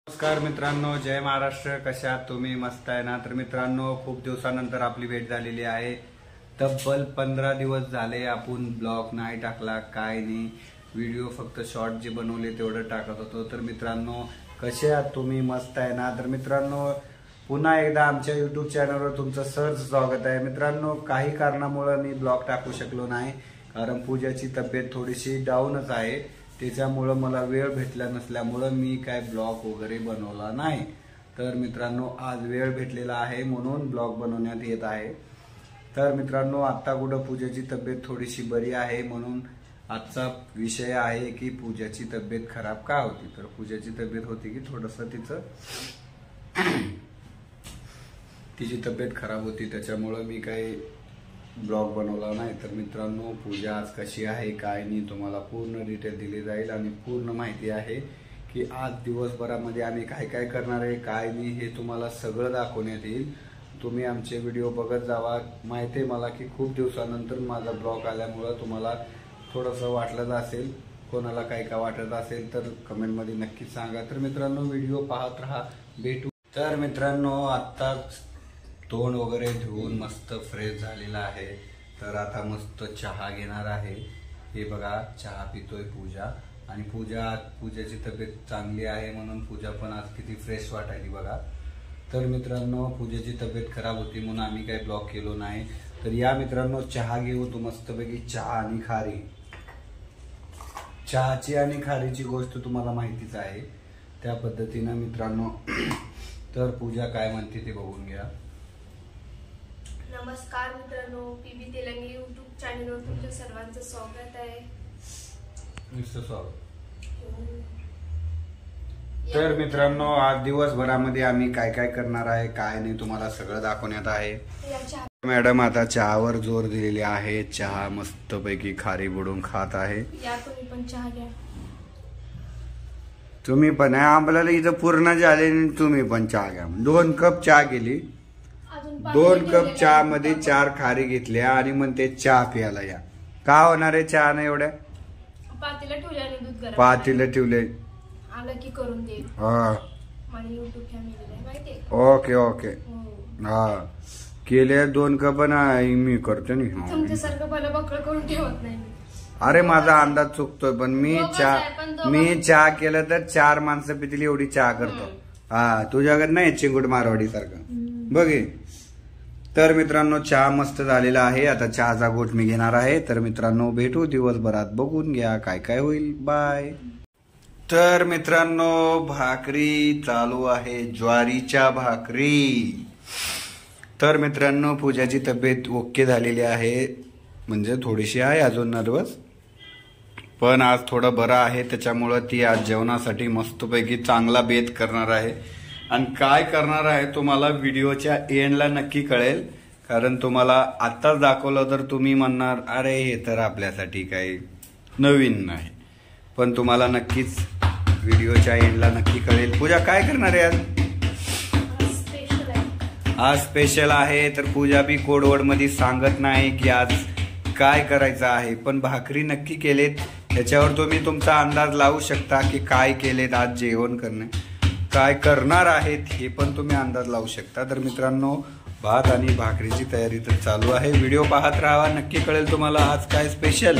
नमस्कार मित्रांनो, जय महाराष्ट्र. कशा आहात तुम्ही? मस्त आहे ना? तर मित्रांनो, खूप दिवसानंतर आपली भेट झालेली आहे. तब्बल 15 दिवस झाले आपण ब्लॉग नाही टाकला, काय नाही. व्हिडिओ फक्त शॉर्ट जे बनवले तेवढं टाकत होतो. तर मित्रांनो, कसे आहात तुम्ही? मस्त आहे ना? तर मित्रांनो, पुन्हा एकदा आमच्या यूट्यूब चॅनलवर तुमचं सहर्ष स्वागत आहे. मित्रांनो, काही कारणामुळे मी ब्लॉग टाकू शकलो नाही, कारण पूजाची तब्येत थोडीशी डाऊनच आहे. त्याच्यामुळं मला वेळ भेटला नसल्यामुळं मी काय ब्लॉग वगैरे बनवला नाही. तर मित्रांनो, आज वेळ भेटलेला आहे म्हणून ब्लॉग बनवण्यात येत आहे. तर मित्रांनो, आत्ता कुठं पूजाची तब्येत थोडीशी बरी आहे, म्हणून आजचा विषय आहे की पूजाची तब्येत खराब का होती. तर पूजाची तब्येत होती की थोडंसं तिची तब्येत खराब होती, त्याच्यामुळं मी काही ब्लॉग बनवला नाही. तर मित्रांनो, पूजा आज कशी आहे काय नाही तुम्हाला पूर्ण डिटेल दिली जाईल आणि पूर्ण माहिती आहे की आज दिवसभरामध्ये आम्ही काय काय करणार आहे, काय नाही, हे तुम्हाला सगळं दाखवण्यात येईल. तुम्ही आमचे व्हिडिओ बघत जावा. माहिती आहे मला की खूप दिवसानंतर माझा ब्लॉग आल्यामुळं तुम्हाला थोडंसं वाटलं असेल. कोणाला काय काय वाटत असेल तर कमेंटमध्ये नक्कीच सांगा. तर मित्रांनो, व्हिडिओ पाहत राहा, भेटू. तर मित्रांनो, आत्ता तोंड वगैरे धुवून मस्त फ्रेश झालेला आहे. तर आता मस्त चहा घेणार आहे. हे बघा, चहा पितोय पूजा. आणि पूजाची तब्येत चांगली आहे म्हणून पूजा पण आज किती फ्रेश वाटायली बघा. तर मित्रांनो, पूजाची तब्येत खराब होती म्हणून आम्ही काही ब्लॉग केलो नाही. तर या मित्रांनो, चहा घेऊ तू मस्तपैकी. चहा आणि खारी. चहाची आणि खारीची गोष्ट तुम्हाला माहितीच आहे. त्या पद्धतीनं मित्रांनो, तर पूजा काय म्हणते ते बघून घ्या. नमस्कार मित्रांनो, पीबी तेलंगी यूट्यूब चॅनलवर तुमच्या सर्वांचं स्वागत आहे. तर मित्रांनो, आज दिवसभरामध्ये आम्ही काय काय करणार आहे काय नाही तुम्हाला सगळं दाखवण्यात आहे. मॅडम आता चहावर जोर दिलेली आहे. चहा मस्तपैकी खारी बुडून खात आहे. या तुम्ही पण चहा घ्या. तुम्ही पण आहे. आम्हाला इथं पूर्ण झाले, तुम्ही पण चहा घ्या. 2 कप चहा केली. 2 कप चहा मध्ये 4 खारी घेतल्या आणि म्हणते चहा प्यायला या. का होणार आहे चहा ना एवढ्या? पातेला ठेवले आणि दूध गरम पातेला ठेवले. आलं की करून दे. हा, माझी यूट्यूब फॅमिली आहे माहिती. Okay okay. हा, केले 2 कप ना मी करतो नाही. तुमच्यासारखं भलं बकळ करून ठेवत नाही. अरे माझा अंदाज चुकतोय, पण मी चहा केलं तर 4 माणसं पितील एवढी चहा करतो. हा, तुझ्याकडे नाही चिंगुट मारवाडी सारखं बघे. तर मित्रांनो, चहा मस्त झालेला आहे. आता चहाचा घोट मी घेणार आहे. तर मित्रांनो, भेटू दिवसभरात. बघून घ्या काय काय होईल. बाय. तर मित्रांनो, भाकरी चालू आहे, ज्वारीच्या भाकरी. तर मित्रांनो, पूजाची तब्येत ओके झालेली आहे, म्हणजे थोडीशी आहे अजून नर्वस, पण आज थोडं बरं आहे. त्याच्यामुळं ती आज जेवणासाठी मस्तपैकी चांगला बेत करणार आहे. आणि काय करणार आहे तुम्हाला व्हिडिओच्या एंडला नक्की कळेल, कारण तुम्हाला आत्ताच दाखवलं तर तुम्ही म्हणणार अरे हे तर आपल्यासाठी काही नवीन नाही. पण तुम्हाला नक्कीच व्हिडिओच्या एंडला नक्की कळेल. पूजा काय करणार आहे आज? आज स्पेशल आहे. तर पूजा बी कोडवर्ड मध्ये सांगत नाही की आज काय करायचं आहे, पण भाकरी नक्की केलेत. त्याच्यावर तुम्ही तुमचा अंदाज लावू शकता की काय केलेत आज जेवण करणे, काय करणार आहेत हे पण तुम्ही अंदाज लावू शकता. तर मित्रांनो, भात आणि भाकरीची तयारी तर चालू आहे. व्हिडिओ पाहत राहा, नक्की कळेल तुम्हाला आज काय स्पेशल.